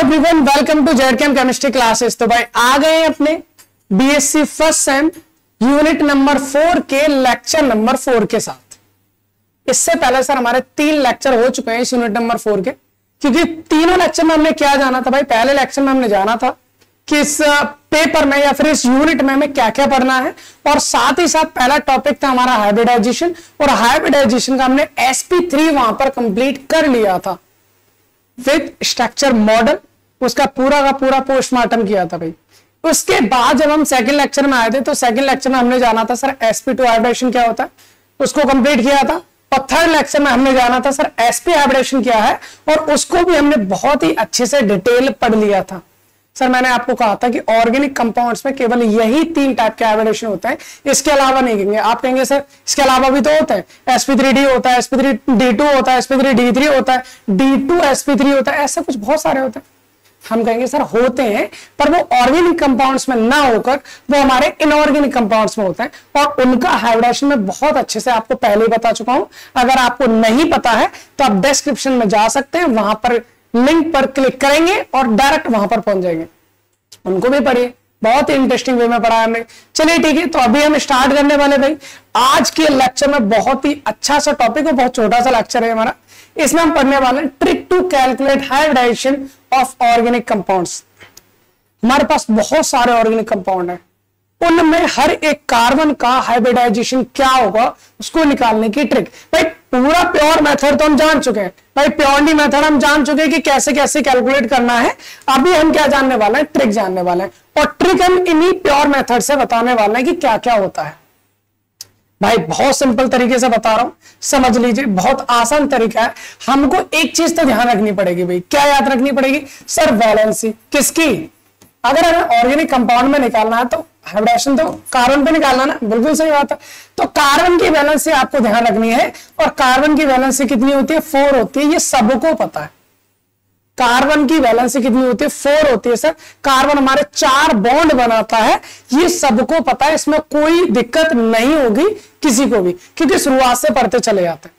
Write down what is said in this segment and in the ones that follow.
Everyone, welcome to जेडकेम chemistry classes. तो भाई आ गए हैं अपने BSc first sem unit number 4 के लेक्चर नंबर 4 के साथ। इससे पहले सर हमारे 3 लेक्चर हो चुके हैं इस यूनिट नंबर 4 के, क्योंकि तीनों लेक्चर में हमने क्या जाना था भाई। पहले लेक्चर में हमने जाना था कि इस पेपर में या फिर इस यूनिट में हमें क्या क्या पढ़ना है, और साथ ही साथ पहला टॉपिक था हमारा हाइब्रिडाइजेशन, और हाइब्रिडाइजेशन का हमने sp3 वहां पर कंप्लीट कर लिया था विद स्ट्रक्चर मॉडल। उसका पूरा का पूरा पोस्टमार्टम किया था भाई। उसके बाद जब हम सेकंड लेक्चर में आए थे तो सेकंड लेक्चर में हमने जाना था सर sp2 हाइब्रिडेशन क्या होता है, उसको कंप्लीट किया था। और थर्ड लेक्चर में हमने जाना था सर sp हाइब्रिडेशन क्या है, और उसको भी हमने बहुत ही अच्छे से डिटेल पढ़ लिया था। सर मैंने आपको कहा था कि ऑर्गेनिक कंपाउंड्स में केवल यही 3 टाइप के हाइब्रिडेशन होते हैं, इसके अलावा नहीं कहेंगे। आप कहेंगे सर इसके अलावा भी तो होता है, sp3d होता है, sp3d2 होता है, sp3d3 होता है, d2sp3 होता है, ऐसे कुछ बहुत सारे होते हैं। हम कहेंगे सर होते हैं, पर वो ऑर्गेनिक कंपाउंड्स में ना होकर वो हमारे इनऑर्गेनिक कंपाउंड्स में होते हैं, और उनका हाइब्रिडेशन में बहुत अच्छे से आपको पहले ही बता चुका हूं। अगर आपको नहीं पता है तो आप डिस्क्रिप्शन में जा सकते हैं, वहां पर लिंक पर क्लिक करेंगे और डायरेक्ट वहां पर पहुंच जाएंगे। उनको भी पढ़िए, बहुत ही इंटरेस्टिंग वे में पढ़ा हमने। चलिए ठीक है, तो अभी हम स्टार्ट करने वाले भाई आज के लेक्चर में। बहुत ही अच्छा सा टॉपिक है, बहुत छोटा सा लेक्चर है हमारा। इसमें हम पढ़ने वाले हैं trick to calculate hybridisation of organic compounds. हमारे पास बहुत सारे ऑर्गेनिक कंपाउंड है, उनमें हर एक कार्बन का हाइब्रिडाइजेशन क्या होगा उसको निकालने की ट्रिक। भाई पूरा प्योर मेथड तो हम जान चुके हैं भाई, प्योरली मेथड हम जान चुके हैं कि कैसे कैसे कैलकुलेट करना है। अभी हम क्या जानने वाले हैं, ट्रिक जानने वाले हैं, और ट्रिक हम इन्हीं प्योर मेथड से बताने वाले हैं कि क्या क्या होता है। भाई बहुत सिंपल तरीके से बता रहा हूं, समझ लीजिए, बहुत आसान तरीका है। हमको एक चीज तो ध्यान रखनी पड़ेगी भाई। क्या याद रखनी पड़ेगी सर? वैलेंसी किसकी? अगर हमें ऑर्गेनिक कंपाउंड में निकालना है तो हाइब्रिडेशन तो कार्बन पे निकालना ना, बिल्कुल सही बात है। तो कार्बन की वैलेंसी आपको ध्यान रखनी है, और कार्बन की वैलेंसी कितनी होती है? 4 होती है, ये सबको पता है। कार्बन की वैलेंसी कितनी होती है? 4 होती है सर। कार्बन हमारे 4 बॉन्ड बनाता है, ये सबको पता है, इसमें कोई दिक्कत नहीं होगी किसी को भी, क्योंकि शुरुआत से पढ़ते चले जाते हैं।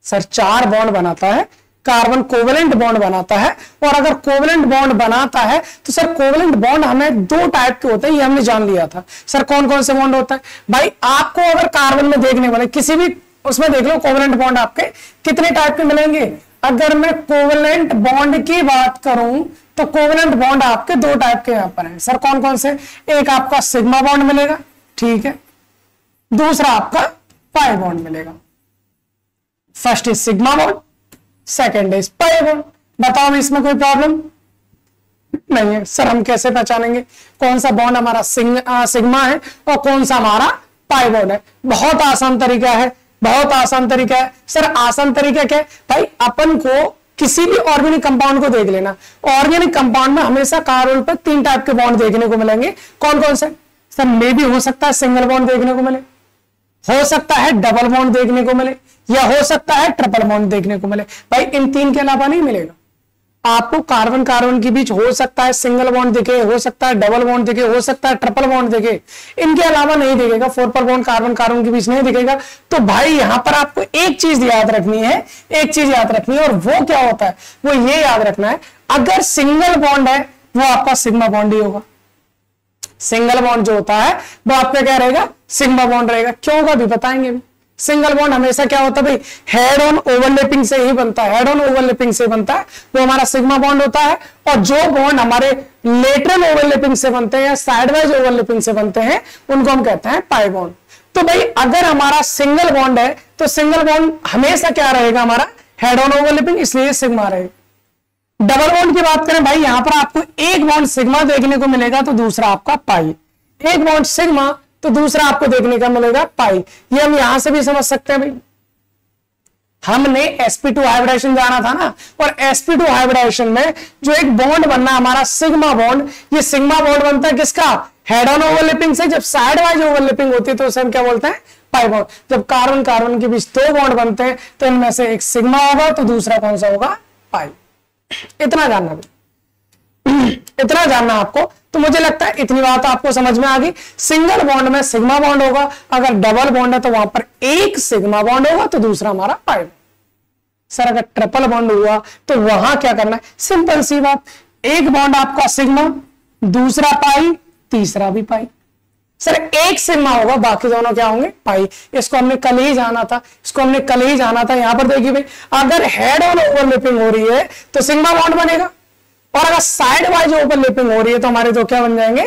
सर 4 बॉन्ड बनाता है, कार्बन कोवेलेंट बॉन्ड बनाता है, और अगर कोवेलेंट बॉन्ड बनाता है तो सर कोवेलेंट बॉन्ड हमें 2 टाइप के होते हैं, ये हमने जान लिया था। सर कौन कौन से बॉन्ड होता है भाई? आपको अगर कार्बन में देखने वाले किसी भी उसमें देख लो, कोवेलेंट बॉन्ड आपके कितने टाइप के मिलेंगे? अगर मैं कोवेलेंट बॉन्ड की बात करूं तो कोवेलेंट बॉन्ड आपके 2 टाइप के यहां पर है। सर कौन कौन से? एक आपका सिग्मा बॉन्ड मिलेगा, ठीक है, दूसरा आपका पाई बॉन्ड मिलेगा। First is sigma bond, second is pi bond. बताओ इसमें कोई प्रॉब्लम नहीं है। सर हम कैसे पहचानेंगे कौन सा बॉन्ड हमारा सिग्मा है और कौन सा हमारा पाई बॉन्ड है? बहुत आसान तरीका है, बहुत आसान तरीका है। सर आसान तरीका क्या है भाई? अपन को किसी भी ऑर्गेनिक कंपाउंड को देख लेना, ऑर्गेनिक कंपाउंड में हमेशा कार्बन पर 3 टाइप के बॉन्ड देखने को मिलेंगे। कौन कौन से? सर मे भी हो सकता है सिंगल बॉन्ड देखने को मिले, हो सकता है डबल बॉन्ड देखने को मिले, या हो सकता है ट्रिपल बॉन्ड देखने को मिले। भाई इन 3 के अलावा नहीं मिलेगा आपको। कार्बन कार्बन के बीच हो सकता है सिंगल बॉन्ड दिखे, हो सकता है डबल बॉन्ड दिखे, हो सकता है ट्रिपल बॉन्ड दिखे, इनके अलावा नहीं दिखेगा। 4 बॉन्ड कार्बन कार्बन के बीच नहीं दिखेगा। तो भाई यहां पर आपको एक चीज याद रखनी है, एक चीज याद रखनी है, और वो क्या होता है? वो ये याद रखना है, अगर सिंगल बॉन्ड है वो आपका सिग्मा बॉन्ड ही होगा। सिंगल बॉन्ड जो होता है वो आपका क्या रहेगा? सिग्मा बॉन्ड रहेगा। क्यों होगा भी बताएंगे भी। सिंगल बॉन्ड हमेशा क्या होता है भाई? हेड ऑन ओवरलैपिंग से ही बनता है, हेड ऑन ओवरलैपिंग से बनता है, वो हमारा सिग्मा बॉन्ड होता है। और जो बॉन्ड हमारे लेटरल ओवरलैपिंग से बनते हैं या साइडवाइज ओवरलैपिंग से बनते हैं उनको हम कहते हैं पाई बॉन्ड। तो भाई अगर हमारा सिंगल बॉन्ड है तो सिंगल बॉन्ड हमेशा क्या रहेगा? हमारा हेड ऑन ओवरलैपिंग, इसलिए सिग्मा रहेगा। डबल बॉन्ड की बात करें भाई, यहां पर आपको एक बॉन्ड सिग्मा देखने को मिलेगा तो दूसरा आपका पाई, एक बॉन्ड सिग्मा तो दूसरा आपको देखने का मिलेगा पाई। ये हम यहां से भी समझ सकते हैं भाई। हमने sp2 हाइब्रिडेशन जाना था ना, और sp2 हाइब्रिडेशन में जो एक बॉन्ड बनना हमारा सिग्मा बॉन्ड, ये सिग्मा बॉन्ड बनता है किसका? हेड ऑन ओवरलैपिंग से। जब साइड वाइज ओवरलैपिंग होती है तो उसे हम क्या बोलते हैं? Pi bond. जब कार्बन कार्बन के बीच 2 बॉन्ड बनते हैं तो इनमें से एक सिग्मा होगा तो दूसरा कौन सा होगा? पाई। इतना जानना भाई, इतना जानना आपको। तो मुझे लगता है इतनी बात आपको समझ में आ गई। सिंगल बॉन्ड में सिग्मा बॉन्ड होगा, अगर डबल बॉन्ड है तो वहां पर एक सिग्मा बॉन्ड होगा तो दूसरा हमारा पाई। सर अगर ट्रिपल बॉन्ड हुआ तो वहां क्या करना है? सिंपल सी बात, एक बॉन्ड आपका सिग्मा, दूसरा पाई, तीसरा भी पाई। सर एक सिग्मा होगा, बाकी दोनों क्या होंगे, पाई। इसको हमने कल ही जाना था, इसको हमने कल ही जाना था। यहां पर देखिए भाई, अगर हेड ऑन ओवरलैपिंग हो रही है तो सिग्मा बॉन्ड बनेगा, और अगर साइड वाइज ओवरलैपिंग हो रही है तो हमारे तो क्या बन जाएंगे,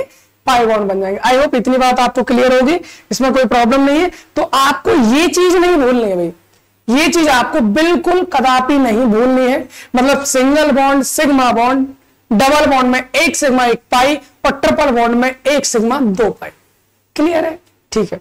पाई बॉन्ड बन जाएंगे। आई होप इतनी बात आपको क्लियर होगी, इसमें कोई प्रॉब्लम नहीं है। तो आपको ये चीज नहीं भूलनी है भाई, ये चीज आपको बिल्कुल कदापि नहीं भूलनी है। मतलब single bond, sigma bond, double bond में एक सिग्मा एक पाई, और ट्रिपल बॉन्ड में एक सिग्मा दो पाई। क्लियर है, ठीक है।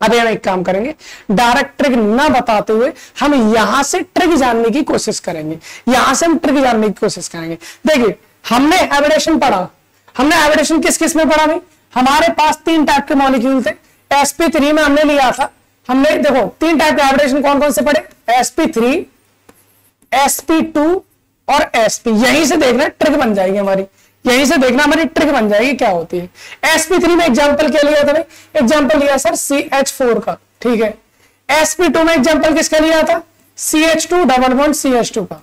अब हम एक काम करेंगे, डायरेक्ट ट्रिक ना बताते हुए हम यहां से ट्रिक जानने की कोशिश करेंगे, यहां से हम ट्रिक जानने की कोशिश करेंगे। देखिए हमने एविडेशन पढ़ा, हमने एविडेशन किस किस में पढ़ा भाई, हमारे पास तीन टाइप के मॉलिक्यूल थे। sp3 में हमने लिया था, हमने देखो तीन टाइप के एविडेशन कौन कौन से पढ़े, sp3, sp2 और sp। यहीं से देखना ट्रिक बन जाएगी हमारी, यहीं से देखना हमारी ट्रिक बन जाएगी क्या होती है। sp3 में एग्जांपल क्या लिया था भाई, एग्जांपल लिया सर CH4 का, ठीक है। sp2 में एग्जांपल किसका लिया था, CH2 डबल बॉन्ड CH2 का,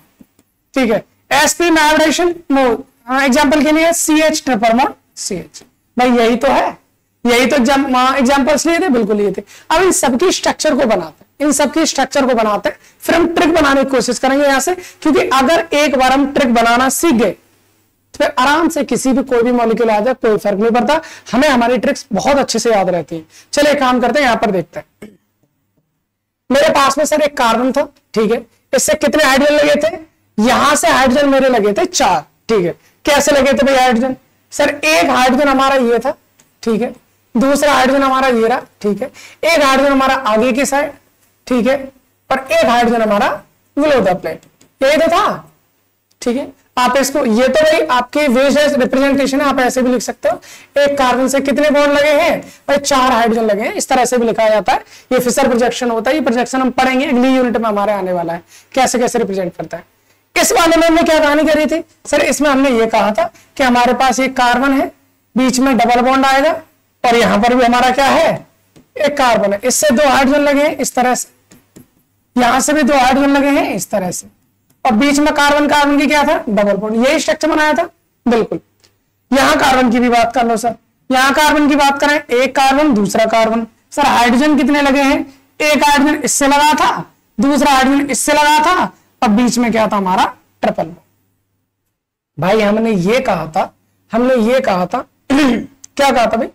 ठीक है। sp में एविडेशन एग्जांपल के लिए CH ट्रिपल बॉन्ड CH। भाई यही तो है, यही तो एग्जांपल्स लिए थे, बिल्कुल लिए थे। अब इन सबकी स्ट्रक्चर को बनाते हैं, इन सबकी स्ट्रक्चर को बनाते हैं, फिर हम ट्रिक बनाने की कोशिश करेंगे यहां से। क्योंकि अगर एक बार हम ट्रिक बनाना सीख गए तो फिर आराम से किसी भी कोई भी मॉलिक्यूल आ जाए कोई फर्क नहीं पड़ता, हमें हमारी ट्रिक्स बहुत अच्छे से याद रहती है। चलिए काम करते हैं, यहां पर देखते हैं। मेरे पास में सर एक कार्बन था, ठीक है। इससे कितने हाइड्रोजन लगे थे, यहां से हाइड्रोजन मेरे लगे थे 4, ठीक है। कैसे लगे थे भाई हाइड्रोजन, सर एक हाइड्रोजन हमारा ये था, ठीक है। दूसरा हाइड्रोजन हमारा ये रहा, ठीक है। एक हाइड्रोजन हमारा आगे की साइड, ठीक है, और एक हाइड्रोजन हमारा बिलो द प्लेट, यही तो था, ठीक है। आप इसको, ये तो भाई आपके वेज रिप्रेजेंटेशन है, आप ऐसे भी लिख सकते हो। एक कार्बन से कितने बॉन्ड लगे हैं भाई, 4 हाइड्रोजन लगे हैं, इस तरह से भी लिखा जाता है। ये फिशर प्रोजेक्शन होता है, ये प्रोजेक्शन हम पढ़ेंगे अगली यूनिट में, हमारे आने वाला है कैसे कैसे रिप्रेजेंट करता है। इस वाले में हमने क्या कहानी करी थी सर, इसमें हमने ये कहा था कि हमारे पास एक कार्बन है, बीच में डबल बॉन्ड आएगा, और यहां पर भी हमारा क्या है, एक कार्बन है। इससे 2 हाइड्रोजन लगे हैं इस तरह से, यहां से भी 2 हाइड्रोजन लगे हैं इस तरह से, और बीच में कार्बन कार्बन की क्या था, डबल बॉन्ड। यही स्ट्रक्चर बनाया था, बिल्कुल। यहां कार्बन की भी बात कर लो सर, यहां कार्बन की बात करें, एक कार्बन दूसरा कार्बन। सर हाइड्रोजन कितने लगे हैं, एक हाइड्रोजन इससे लगा था, दूसरा हाइड्रोजन इससे लगा था, और बीच में क्या था हमारा ट्रिपल बॉन्ड। भाई हमने ये कहा था, हमने ये कहा था क्या कहा था भाई,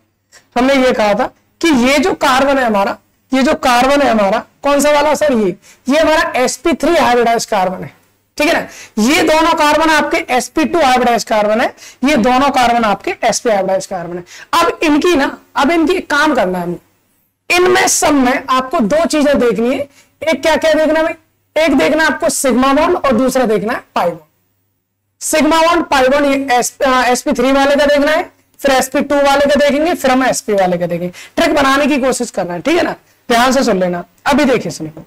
हमने ये कहा था कि ये जो कार्बन है हमारा, ये जो कार्बन है हमारा कौन सा वाला सर, ये हमारा sp3 हाइब्रिडाइज्ड कार्बन है, ठीक है ना। ये दोनों कार्बन आपके sp2 हाइब्रिडाइज्ड कार्बन है, ये दोनों कार्बन आपके sp हाइब्रिडाइज्ड कार्बन है। अब इनकी ना, अब इनकी काम करना है, इनमें सब में आपको 2 चीजें देखनी है। एक क्या क्या देखना है, एक देखना आपको सिग्मा बॉन्ड, और दूसरा देखना है pi bond. Sigma bond pi bond ये sp3 वाले का देखना है, फिर sp2 वाले का देखेंगे, फिर हम sp वाले का देखेंगे। ट्रिक बनाने की कोशिश करना है, ठीक है ना, ध्यान से सुन लेना। अभी देखिए सुनिए,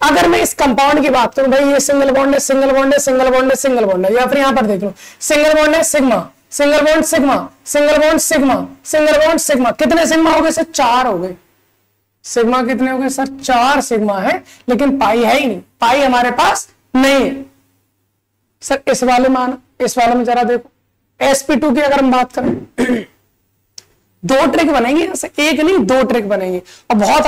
अगर मैं इस कंपाउंड की बात करूं, भाई ये सिंगल बॉन्ड है, सिंगल बॉन्ड है, सिंगल बॉन्ड है, सिंगल बॉन्ड है, या फिर यहां पर देख लो सिंगल बॉन्ड है sigma, single bond sigma, single bond sigma, single bond sigma. कितने सिग्मा हो गए सर, 4 हो गए। सिग्मा कितने हो गए सर, 4 सिग्मा है, लेकिन पाई है ही नहीं, पाई हमारे पास नहीं है। सर इस वाले में आना, इस वाले में जरा देखो, sp2 की अगर हम बात करें 2 ट्रिक बनेंगी, एक नहीं 2 ट्रिक बनेंगी, और बहुत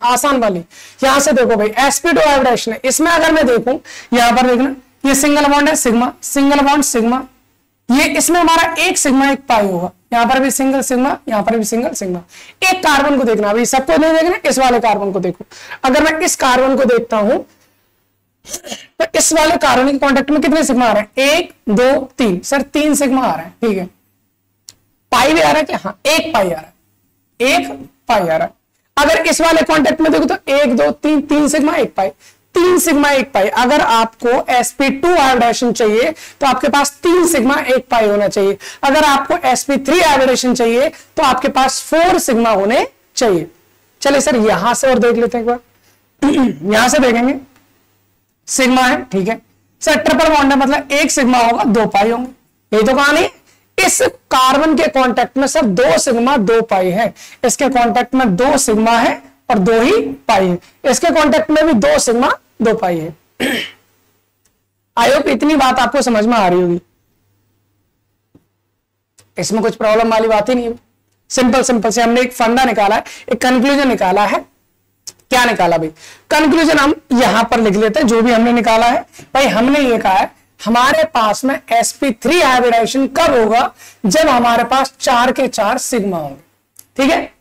आसान वाली। यहां से देखो भाई sp2 हाइब्रिडाइजेशन है, इसमें अगर मैं देखूं, यहां पर देखना ये सिंगल बॉन्ड है सिग्मा, सिंगल बॉन्ड सिग्मा, ये इसमें हमारा एक सिग्मा एक पाई होगा, यहां पर भी सिंगल सिग्मा, यहां पर भी सिंगल सिग्मा। एक कार्बन को देखना, अभी सबको नहीं देखना, इस वाले कार्बन को देखो। अगर मैं इस कार्बन को देखता हूं तो इस वाले कार्बन के कांटेक्ट में कितने सिग्मा आ रहे हैं, 1 2 3, सर 3 सिग्मा आ रहा है, ठीक है। पाई भी आ रहा है क्या, हाँ एक पाई आ रहा है, एक पाई आ रहा है। अगर इस वाले कांटेक्ट में देखो तो 1 2 3, 3 सिग्मा 1 पाई, 3 सिग्मा 1 पाई। अगर आपको sp2 हाइब्रिडाइजेशन चाहिए तो आपके पास 3 सिग्मा 1 पाई होना चाहिए। अगर आपको sp3 हाइब्रिडाइजेशन चाहिए तो आपके पास 4 सिग्मा होने चाहिए। चलिए सर यहां से और देख लेते हैं एक बार यहां से देखेंगे, सिग्मा है, ठीक है सर, ट्रिपल बॉन्ड है, मतलब 1 सिग्मा होगा 2 पाई होंगे, यही तो कहानी है। इस कार्बन के कांटेक्ट में सर 2 सिग्मा 2 पाई है, इसके कांटेक्ट में 2 सिग्मा है और 2 ही पाई है, इसके कांटेक्ट में भी 2 सिग्मा 2 पाई है। आई होप इतनी बात आपको समझ में आ रही होगी। इसमें कुछ प्रॉब्लम वाली बात ही नहीं है। सिंपल सिंपल से हमने एक फंडा निकाला है, एक कंक्लूजन निकाला है। क्या निकाला भाई? कंक्लूजन हम यहां पर लिख लेते हैं जो भी हमने निकाला है। भाई हमने ये कहा है हमारे पास में sp3 हाइब्रिडाइजेशन कब होगा? जब हमारे पास 4 के 4 सिग्मा होंगे। ठीक है,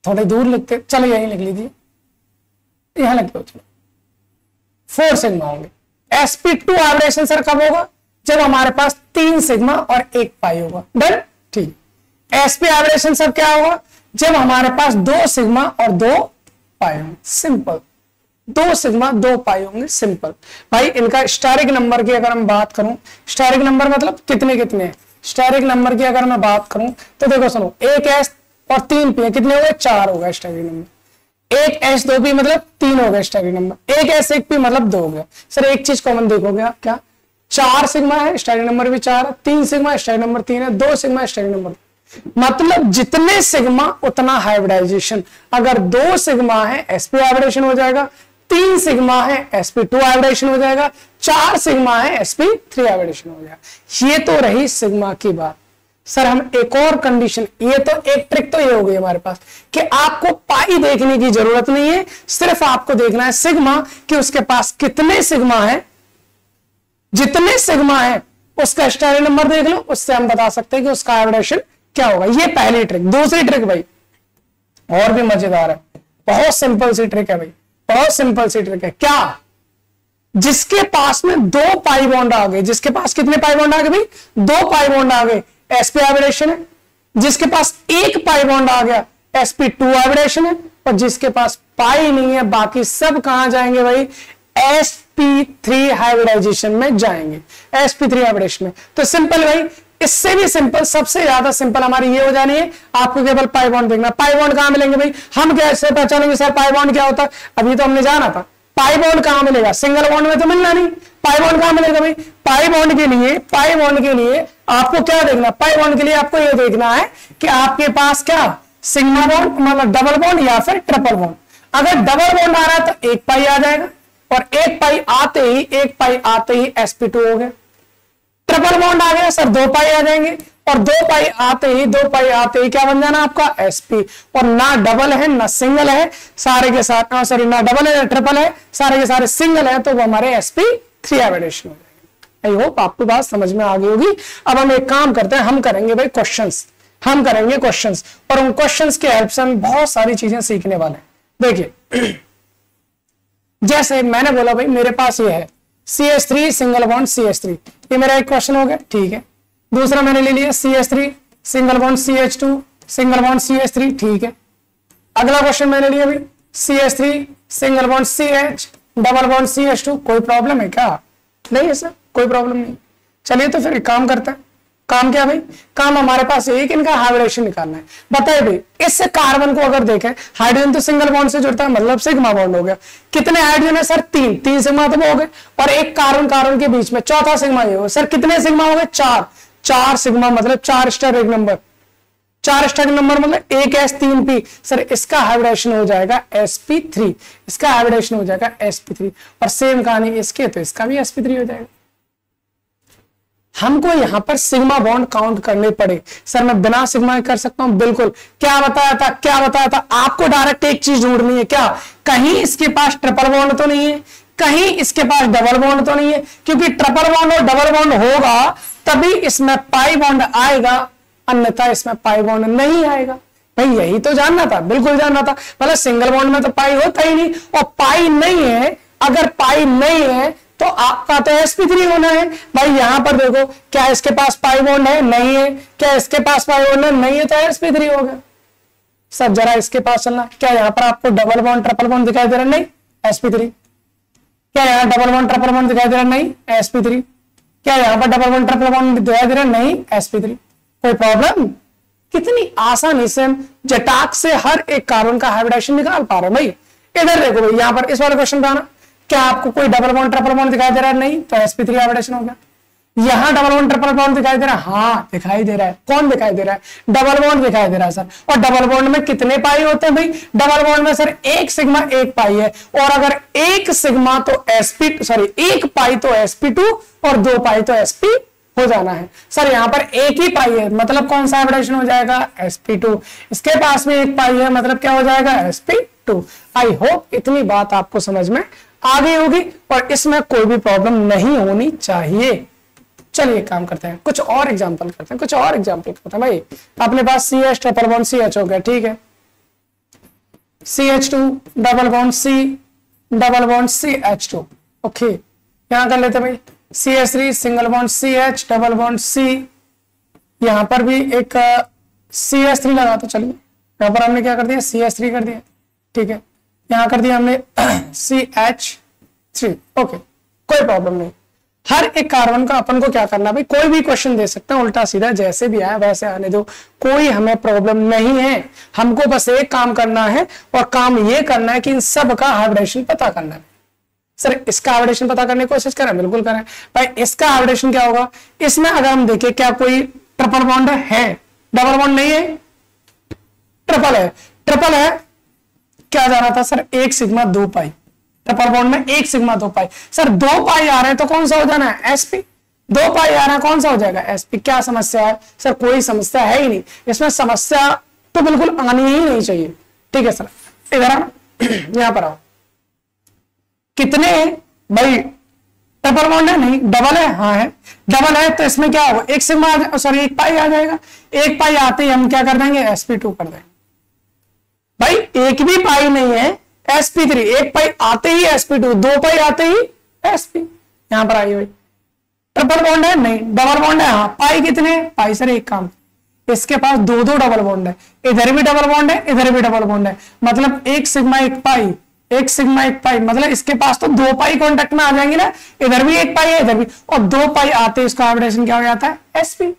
थोड़े दूर लिखते, चलो यहीं लिख लीजिए, यहां लिख लो, चलो 4 सिग्मा होंगे। sp2 हाइब्रिडाइजेशन सर कब होगा? जब हमारे पास 3 सिग्मा और 1 पाई होगा। डन, ठीक। sp हाइब्रिडेशन सब क्या होगा? जब हमारे पास 2 सिग्मा और 2 पाई होंगे। सिंपल, 2 सिग्मा 2 पाई होंगे। सिंपल। भाई इनका स्टेरिक नंबर की अगर हम बात करूं, स्टेरिक नंबर मतलब कितने कितने, स्टेरिक नंबर की अगर मैं बात करूं तो देखो सुनो, 1 s और 3 p कितने हो गए? 4 हो गए स्टेरिक नंबर। 1 s 2 p मतलब 3 हो गए स्टेरिक नंबर। 1 s 1 p मतलब 2 हो गया। सर एक चीज कॉमन देखोगे आप, क्या? 4 सिग्मा है, स्टेरिक नंबर भी 4 है, 3 सिग्मा स्टेरिक नंबर 3 है, 2 सिग्मा स्टेरिक नंबर, मतलब जितने सिग्मा उतना हाइब्रिडाइजेशन। अगर 2 सिग्मा है sp हाइब्रिडेशन हो जाएगा, 3 सिग्मा है sp2 हाइब्रिडेशन हो जाएगा, 4 सिग्मा है sp3 हाइब्रिडेशन हो जाएगा। ये तो रही सिग्मा की बात। सर हम एक और कंडीशन, ये तो एक ट्रिक तो ये हो गई हमारे पास कि आपको पाई देखने की जरूरत नहीं है, सिर्फ आपको देखना है सिग्मा कि उसके पास कितने सिग्मा है। जितने सिग्मा है उसका स्टेरिक नंबर देख लो, उससे हम बता सकते हैं कि उसका हाइब्रिडेशन क्या होगा। ये पहली ट्रिक। दूसरी ट्रिक भाई और भी मजेदार है, बहुत सिंपल सी ट्रिक है भाई, बहुत सिंपल सी ट्रिक है। क्या? जिसके पास में 2 पाई बॉन्ड आ गए, जिसके पास कितने पाई बॉन्ड आ गए भाई? 2 पाई बॉन्ड आ गए, sp हाइब्रिडेशन है। जिसके पास 1 पाई बॉन्ड आ गया, sp2 हाइब्रिडेशन है। और जिसके पास पाई नहीं है, बाकी सब कहां जाएंगे भाई? sp3 हाइब्रिडाइजेशन में जाएंगे, sp3 हाइब्रिडेशन में। तो सिंपल भाई, इससे भी सिंपल, सबसे ज्यादा सिंपल हमारी ये हो जानी है, आपको केवल पाई बॉन्ड देखना। पाई बॉन्ड कहां मिलेंगे भाई? हम कैसे पहचानेंगे सर पाई बॉन्ड क्या होता है? अभी तो हमने जाना था। पाई बॉन्ड कहां मिलेगा? सिंगल बॉन्ड में तो मिलना नहीं। पाई बॉन्ड कहां मिलेगा भाई? पाई बॉन्ड के लिए आपको क्या देखना? पाई बॉन्ड के लिए आपको ये देखना है कि आपके पास क्या सिग्मा बॉन्ड मतलब डबल बॉन्ड या फिर ट्रिपल बॉन्ड। अगर डबल बॉन्ड आ रहा है तो 1 पाई आ जाएगा, और 1 पाई आते ही sp2 हो गया। ट्रिपल बॉन्ड आ गया सर, 2 पाई आ जाएंगे, और 2 पाई आते ही क्या बन जाना आपका? sp। और ना डबल है ना सिंगल है, सारे के साथ सॉरी ना डबल है ना ट्रिपल है, सारे के सारे सिंगल है, तो वो हमारे sp3 हाइब्रिडेशन हो जाएंगे। आई होप आपको बात समझ में आ गई होगी। अब हम एक काम करते हैं, हम करेंगे भाई क्वेश्चंस, हम करेंगे क्वेश्चंस, और उन क्वेश्चंस के हेल्प से हम बहुत सारी चीजें सीखने वाले हैं। देखिए जैसे मैंने बोला भाई मेरे पास ये है CH3 सिंगल बॉन्ड CH3, ये मेरा एक क्वेश्चन हो गया। ठीक है, दूसरा मैंने ले लिया CH3 single bond CH2 single bond CH3। ठीक है, अगला क्वेश्चन मैंने लिया भाई CH3 single bond CH double bond CH2। कोई प्रॉब्लम है क्या? नहीं है सर, कोई प्रॉब्लम नहीं। चलिए तो फिर एक काम करते हैं। काम क्या भाई? काम हमारे पास एक इनका हाइब्रिडेशन निकालना है। बताइए भाई, इस कार्बन को अगर देखें, हाइड्रोजन तो सिंगल बॉन्ड से जुड़ता है, मतलब सिग्मा बॉन्ड हो गया। कितने हाइड्रोजन है सर? 3 सिग्मा तो हो गए, और एक कार्बन के बीच में चौथा सिग्मा ये हो। सर कितने सिग्मा हो गए? 4 सिग्मा मतलब 4 स्टेरिक नंबर, 4 स्टेरिक नंबर मतलब 1 s 3 p। सर इसका हाइब्रिडेशन हो जाएगा sp3, इसका हाइब्रिडेशन हो जाएगा sp3, और सेम कहानी इसके, तो इसका भी sp3 हो जाएगा। हमको यहां पर सिग्मा बॉन्ड काउंट करने पड़े। सर मैं बिना सिग्मा कर सकता हूं? बिल्कुल। क्या बताया था? आपको डायरेक्ट एक चीज ढूंढनी है, क्या कहीं इसके पास ट्रिपल बॉन्ड तो नहीं है, कहीं इसके पास डबल बॉन्ड तो नहीं है, क्योंकि ट्रिपल बॉन्ड और डबल बॉन्ड होगा तभी इसमें पाई बॉन्ड आएगा, अन्यथा इसमें पाई बॉन्ड नहीं आएगा। भाई यही तो जानना था, बिल्कुल जानना था। मतलब सिंगल बॉन्ड में तो पाई होता ही नहीं, और पाई नहीं है, अगर पाई नहीं है तो आपका तो sp3 होना है। भाई यहां पर देखो, क्या इसके पास पाई बॉन्ड है? नहीं है। क्या इसके पास पाई बॉन्ड है? नहीं है, तो sp3 हो गया। सब जरा इसके पास चलना। क्या यहां पर आपको डबल बॉन्ड ट्रिपल बॉन्ड दिखाई दे रहा? नहीं, sp3। क्या यहां डबल बॉन्ड ट्रिपल बॉन्ड दिखाई दे रहा? नहीं, sp3। क्या यहां पर डबल बॉन्ड ट्रिपल बॉन्ड दिखाई दे रहा? नहीं, sp3। कोई प्रॉब्लम? कितनी आसानी से हम जटाक से हर एक कार्बन का हाइब्रिडेशन निकाल पा रहे हैं। भाई इधर देखो भाई, यहां पर इस वाले क्वेश्चन पे आना। क्या आपको कोई डबल बॉन्ड ट्रिपल बॉन्ड दिखाई दे रहा है? नहीं, तो sp3 हाइब्रिडेशन हो गया। यहां डबल बॉन्ड ट्रिपल बॉन्ड दिखाई दे रहा है? हाँ दिखाई दे रहा है। कौन दिखाई दे रहा है? डबल बॉन्ड दिखाई दे रहा है सर। और डबल बॉन्ड में कितने पाई होते हैं भाई? डबल बॉन्ड में सर 1 सिग्मा 1 पाई है, और अगर 1 सिग्मा तो एक पाई तो sp2 और 2 पाई तो sp3 हो जाना है। सर यहाँ पर एक ही पाई है, मतलब कौन सा हाइब्रिडाइजेशन हो जाएगा, sp2। इसके पास में एक पाई है, मतलब क्या हो जाएगा, sp2। आई होप इतनी बात आपको समझ में आ गई होगी और इसमें कोई भी प्रॉब्लम नहीं होनी चाहिए। चलिए काम करते हैं, कुछ और एग्जांपल करते हैं, कुछ और एग्जांपल करते हैं। भाई अपने पास CH ट्रिपल बॉन्ड CH हो गया, ठीक है, CH2 double bond C double bond CH2, okay. यहां कर लेते हैं भाई CH3 single bond CH double bond C, यहां पर भी एक CH3 लगा, तो चलिए यहां पर हमने क्या कर दिया, CH3 कर दिया, ठीक है। यहां कर दिया हमने CH3, ओके, कोई प्रॉब्लम नहीं। हर एक कार्बन का अपन को क्या करना भाई, कोई भी क्वेश्चन दे सकते हैं उल्टा सीधा, जैसे भी आया वैसे आने दो, कोई हमें प्रॉब्लम नहीं है। हमको बस एक काम करना है और काम ये करना है कि इन सब का हाइब्रिडेशन पता करना है। सर इसका हाइब्रिडेशन पता करने की कोशिश करें, बिल्कुल करें भाई। इसका हाइब्रिडेशन क्या होगा, इसमें अगर हम देखें क्या कोई ट्रिपल बॉन्ड है, डबल बॉन्ड नहीं है, ट्रिपल है। ट्रिपल है क्या जाना था सर, 1 सिग्मा 2 पाई, ट्रिपल बॉन्ड में 1 सिग्मा 2 पाई। सर 2 पाई आ रहे हैं तो कौन सा हो जाना है, sp। 2 पाई आ रहा है कौन सा हो जाएगा, sp। क्या समस्या है सर, कोई समस्या है ही नहीं, इसमें समस्या तो बिल्कुल आनी ही नहीं चाहिए, ठीक है सर। इधर आओ, यहां पर आओ, कितने भाई ट्रिपल बॉन्ड है, नहीं डबल है, हाँ है, डबल है तो इसमें क्या होगा, 1 सिग्मा सॉरी 1 पाई आ जाएगा। 1 पाई आते ही हम क्या कर देंगे, sp2 कर देंगे। भाई एक भी पाई नहीं है, sp3, 1 पाई आते ही sp2, 2 पाई आते ही sp। यहां पर आइए भाई, ट्रिपल बॉन्ड है, नहीं डबल बॉन्ड है, हाँ। पाई कितने, पाई सर एक काम, इसके पास 2 डबल बॉन्ड है, इधर भी डबल बॉन्ड है, इधर भी डबल बॉन्ड है, मतलब 1 सिग्मा 1 पाई, 1 सिग्मा 1 पाई, मतलब इसके पास तो 2 पाई कॉन्टेक्ट में आ जाएंगे ना, इधर भी 1 पाई है, इधर भी, और 2 पाई आते ही इसका हाइब्रिडेशन क्या हो जाता है, sp।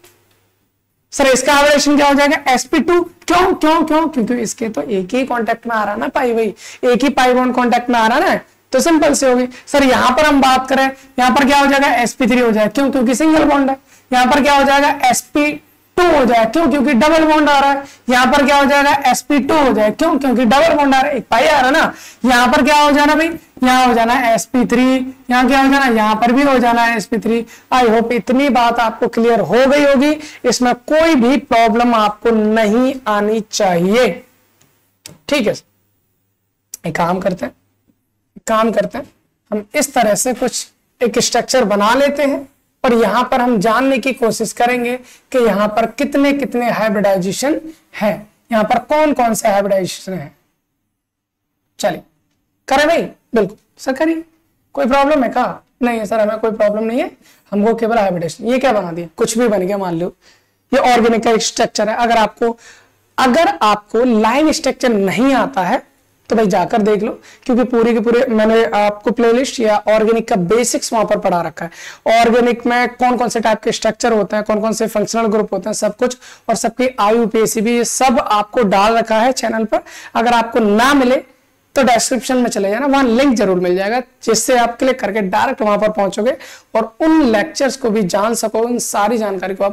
सर इसका हाइब्रिडेशन क्या हो जाएगा, sp2। क्यों क्यों क्यों, क्योंकि इसके तो एक ही कांटेक्ट में आ रहा ना पाई, भाई एक ही पाई बॉन्ड कांटेक्ट में आ रहा ना, तो सिंपल से होगी। सर यहां पर हम बात करें, यहां पर क्या हो जाएगा, sp3 हो जाएगा, क्यों, क्योंकि सिंगल बॉन्ड है। यहां पर क्या हो जाएगा, sp2 हो जाएगा, क्यों, क्योंकि डबल बॉन्ड आ रहा है। यहां पर क्या हो जाएगा, sp2 हो जाएगा, क्यों, क्योंकि डबल बॉन्ड आ रहा है, एक पाई आ रहा है ना। यहां पर क्या हो जाना भाई, यहां हो जाना sp3, यहां क्या हो जाना, यहां पर भी हो जाना है sp3। आई होप इतनी बात आपको क्लियर हो गई होगी, इसमें कोई भी प्रॉब्लम आपको नहीं आनी चाहिए, ठीक है। एक काम करते हैं, हम इस तरह से कुछ एक स्ट्रक्चर बना लेते हैं और यहां पर हम जानने की कोशिश करेंगे कि यहां पर कितने कितने हाइब्रिडाइजेशन है, यहां पर कौन कौन से हाइब्रिडाइजेशन है। चलिए करें भाई, बिल्कुल सर करिए, कोई प्रॉब्लम है क्या, नहीं है सर हमें कोई प्रॉब्लम नहीं है, हमको केवल हाइब्रिडेशन। ये क्या बना दिया, कुछ भी बन गया, मान लो ये ऑर्गेनिक का स्ट्रक्चर है। अगर आपको लाइन स्ट्रक्चर नहीं आता है तो भाई जाकर देख लो, क्योंकि पूरे के पूरे मैंने आपको प्लेलिस्ट या ऑर्गेनिक का बेसिक्स वहां पर पढ़ा रखा है। ऑर्गेनिक में कौन कौन से टाइप के स्ट्रक्चर होते हैं, कौन कौन से फंक्शनल ग्रुप होते हैं, सब कुछ, और सबकी IUPAC भी सब आपको डाल रखा है चैनल पर। अगर आपको ना मिले तो डिस्क्रिप्शन में चले जाना, वहां लिंक जरूर मिल जाएगा, जिससे आप क्लिक करके डायरेक्ट वहां पर पहुंचोगे और उन लेक्चर्स को भी जान सकोगे, उन सारी जानकारी को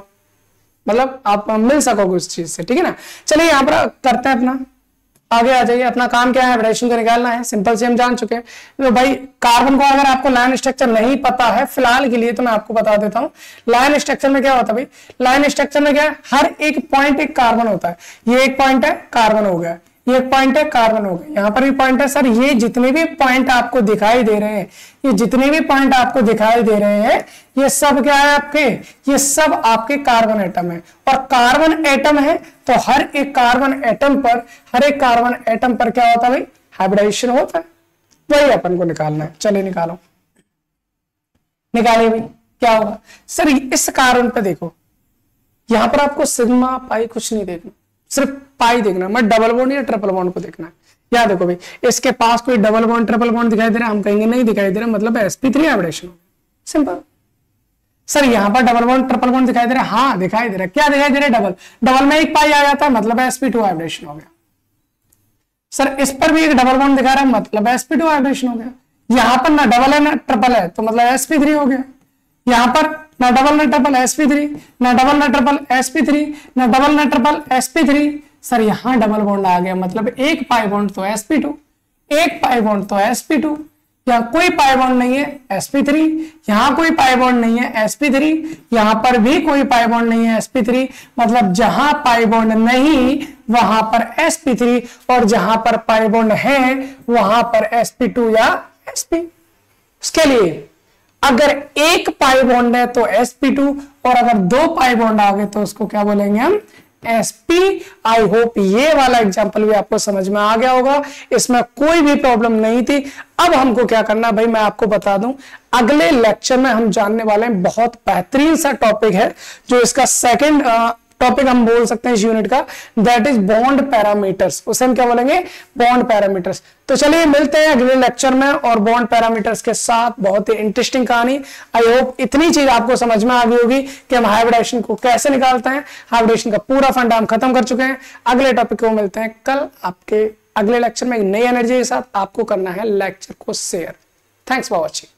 आप मिल सकोगे उस चीज से, ठीक है ना। चलिए यहाँ पर करते हैं अपना, आगे आ जाइए। अपना काम क्या है, हाइब्रिडेशन को निकालना है, सिंपल से हम जान चुके हैं। तो भाई कार्बन को अगर आपको लाइन स्ट्रक्चर नहीं पता है फिलहाल के लिए, तो मैं आपको बता देता हूं लाइन स्ट्रक्चर में क्या होता है। भाई लाइन स्ट्रक्चर में क्या है, हर एक पॉइंट एक कार्बन होता है। ये एक पॉइंट है, कार्बन हो गया, ये एक पॉइंट है, कार्बन हो गया, यहाँ पर भी पॉइंट है। सर ये जितने भी पॉइंट आपको दिखाई दे रहे हैं, ये सब क्या है आपके, ये सब आपके कार्बन एटम है। और कार्बन एटम है तो हर एक कार्बन एटम पर क्या होता है भाई, हाइब्रिडाइजेशन होता है। वही अपन को निकालना है। चलिए निकालिए भाई, क्या होगा सर। इस कार्बन पे देखो, यहां पर आपको सिग्मा पाई कुछ नहीं देखना, सिर्फ पाई देखना, मैं डबल बॉन्ड या ट्रिपल बॉन्ड को देखना है। यहाँ देखो भाई, इसके पास कोई डबल बॉन्ड ट्रिपल बॉन्ड दिखाई दे रहा है, हम कहेंगे नहीं दिखाई दे रहा, मतलब sp3 हाइब्रिडेशन, सिंपल। सर यहाँ पर डबल बॉन्ड ट्रिपल बॉन्ड दिखाई दे रहा है, हाँ दिखाई दे रहा है। क्या दिखाई दे रहा है, डबल में एक पाई आ जाता है, मतलब sp2 हाइब्रिडेशन हो गया। सर इस पर भी एक डबल बॉन्ड दिखा रहा है, मतलब sp2 हाइब्रिडेशन हो गया। यहाँ पर ना डबल है ना ट्रिपल है, तो मतलब sp3 हो गया। यहाँ पर ना डबल ना ट्रिपल sp3, ना डबल ना ट्रिपल sp3, ना डबल ना ट्रिपल sp3। सर यहाँ डबल बॉन्ड आ गया, मतलब एक पाई बॉन्ड तो sp2, एक पाई बॉन्ड तो sp2, यहाँ कोई पाई बॉन्ड नहीं है sp3, यहां कोई पाई बॉन्ड नहीं है sp3, यहां पर भी कोई पाई बॉन्ड नहीं है sp3, मतलब जहां पाई बॉन्ड नहीं वहां पर sp3 और जहां पर पाई बॉन्ड है वहां पर sp2 या sp। उसके लिए अगर एक पाई बॉन्ड है तो sp2 और अगर दो पाई बॉन्ड आ गए तो उसको क्या बोलेंगे हम sp। आई होप ये वाला एग्जांपल भी आपको समझ में आ गया होगा, इसमें कोई भी प्रॉब्लम नहीं थी। अब हमको क्या करना भाई मैं आपको बता दूं, अगले लेक्चर में हम जानने वाले हैं, बहुत बेहतरीन सा टॉपिक है जो इसका सेकंड टॉपिक हम बोल सकते हैं इस यूनिट का, दैट इज बॉन्ड पैरामीटर्स। उसे हम क्या बोलेंगे, बॉन्ड पैरामीटर्स। तो चलिए मिलते हैं अगले लेक्चर में और बॉन्ड पैरामीटर्स के साथ बहुत ही इंटरेस्टिंग कहानी। आई होप इतनी चीज आपको समझ में आ गई होगी कि हम हाइब्रिडेशन को कैसे निकालते हैं। हाइब्रिडेशन का पूरा फंडा हम खत्म कर चुके हैं। अगले टॉपिक को मिलते हैं कल आपके अगले लेक्चर में एक नई एनर्जी के साथ। आपको करना है लेक्चर को शेयर। Thanks for watching.